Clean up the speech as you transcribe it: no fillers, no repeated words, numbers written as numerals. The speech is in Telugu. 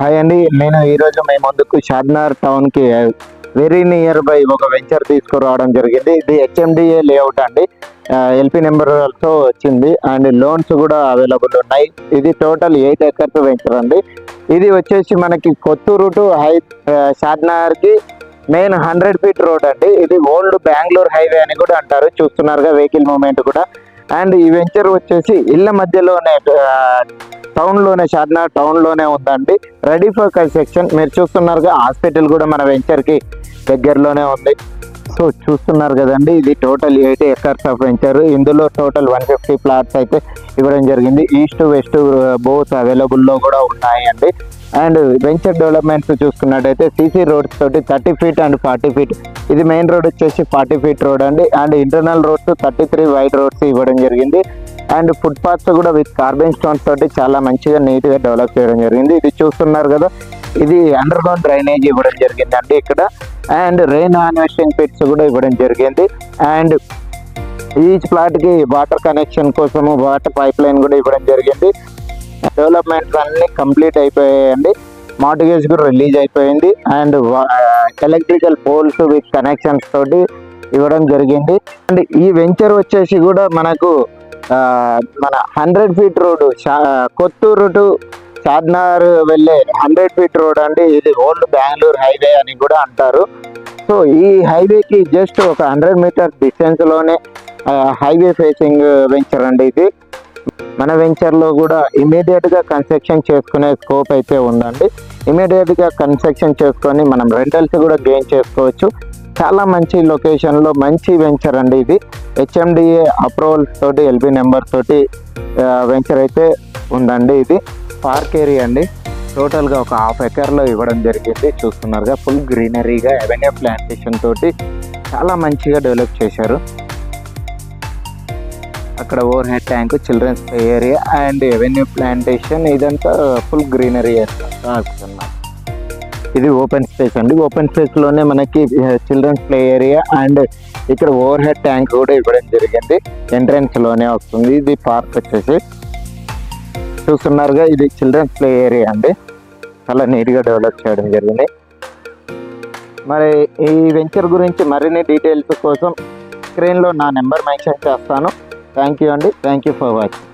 హాయ్ అండి, నేను ఈరోజు మీ ముందుకు షాద్నగర్ టౌన్కి వెరీ నియర్ బై ఒక వెంచర్ తీసుకురావడం జరిగింది. ఇది హెచ్ఎండిఏ లేఅవుట్ అండి. ఎల్పి నెంబర్తో వచ్చింది అండ్ లోన్స్ కూడా అవైలబుల్ ఉన్నాయి. ఇది టోటల్ 8 ఎకర్స్ వెంచర్ అండి. ఇది వచ్చేసి మనకి కొత్తూరు టు షాద్నగర్కి మెయిన్ 100 ఫీట్ రోడ్ అండి. ఇది ఓల్డ్ బెంగళూరు హైవే అని కూడా అంటారు. చూస్తున్నారుగా వెహికల్ మూవ్మెంట్ కూడా. అండ్ ఈ వెంచర్ వచ్చేసి ఇళ్ళ మధ్యలోనే టౌన్లోనే షాద్నగర్ టౌన్లోనే ఉందండి. Ready for construction. మీరు చూస్తున్నారుగా హాస్పిటల్ కూడా మన వెంచర్కి దగ్గరలోనే ఉంది. సో చూస్తున్నారు కదండి, ఇది టోటల్ 8 ఎకర్స్ ఆఫ్ వెంచర్. ఇందులో టోటల్ 150 ప్లాట్స్ అయితే ఇవ్వడం జరిగింది. ఈస్ట్ వెస్ట్ బోత్ అవైలబుల్లో కూడా ఉన్నాయండి. అండ్ వెంచర్ డెవలప్మెంట్స్ చూసుకున్నట్టయితే సీసీ రోడ్స్ తోటి 30 ఫీట్ అండ్ 40 ఫీట్. ఇది మెయిన్ రోడ్ వచ్చేసి 40 ఫీట్ రోడ్ అండి. And internal roads 33 wide roads ఇవ్వడం జరిగింది. అండ్ ఫుట్ పాత్స్ కూడా విత్ కార్బన్ స్టోన్స్ తోటి చాలా మంచిగా నీట్గా డెవలప్ చేయడం జరిగింది. ఇది చూస్తున్నారు కదా, ఇది అండర్ గ్రౌండ్ డ్రైనేజ్ ఇవ్వడం జరిగింది అండి ఇక్కడ. అండ్ రెయిన్ హార్వెస్టింగ్ పిట్స్ కూడా ఇవ్వడం జరిగింది. అండ్ ఈచ్ ప్లాట్కి వాటర్ కనెక్షన్ కోసము వాటర్ పైప్ లైన్ కూడా ఇవ్వడం జరిగింది. డెవలప్మెంట్స్ అన్నీ కంప్లీట్ అయిపోయాయండి. మార్టిగేజ్ కూడా రిలీజ్ అయిపోయింది. And electrical poles with connections తోటి ఇవ్వడం జరిగింది. అండ్ ఈ వెంచర్ వచ్చేసి కూడా మనకు మన 100 feet road Kothur to Shadnagar వెళ్ళే 100 ఫీట్ రోడ్ అండి. ఇది ఓల్డ్ బెంగళూరు హైవే అని కూడా అంటారు. సో ఈ హైవేకి జస్ట్ ఒక 100 మీటర్స్ డిస్టెన్స్లోనే హైవే ఫేసింగ్ వెంచర్ అండి ఇది. మన వెంచర్లో కూడా ఇమీడియట్గా కన్స్ట్రక్షన్ చేసుకునే స్కోప్ అయితే ఉందండి. ఇమీడియట్గా కన్స్ట్రక్షన్ చేసుకొని మనం రెంటల్స్ కూడా గెయిన్ చేసుకోవచ్చు. చాలా మంచి లొకేషన్లో మంచి వెంచర్ అండి ఇది. హెచ్ఎండిఏ అప్రూవల్స్ తోటి ఎల్బి నెంబర్ తోటి వెంచర్ అయితే ఉందండి. ఇది పార్క్ ఏరియా అండి. టోటల్గా ఒక 1/2 ఎకర్లో ఇవ్వడం జరిగింది. చూస్తున్నారుగా ఫుల్ గ్రీనరీగా అవెన్యూ ప్లాంటేషన్ తోటి చాలా మంచిగా డెవలప్ చేశారు. అక్కడ overhead tank, children's play area and avenue plantation, ఇదంతా ఫుల్ గ్రీనరీ వస్తున్నాం. ఇది ఓపెన్ స్పేస్ అండి. ఓపెన్ స్పేస్లోనే మనకి చిల్డ్రన్స్ ప్లే ఏరియా అండ్ ఇక్కడ ఓవర్ హెడ్ ట్యాంక్ కూడా ఇవ్వడం జరిగింది. ఎంట్రన్స్లోనే వస్తుంది. ఇది పార్క్ వచ్చేసి చూస్తున్నారుగా, ఇది చిల్డ్రన్స్ ప్లే ఏరియా అండి. చాలా నీట్గా డెవలప్ చేయడం జరిగింది. మరి ఈ వెంచర్ గురించి మరిన్ని డీటెయిల్స్ కోసం స్క్రీన్లో నా నెంబర్ మెన్షన్ చేస్తాను. థ్యాంక్ యూ అండి. Thank you for watching.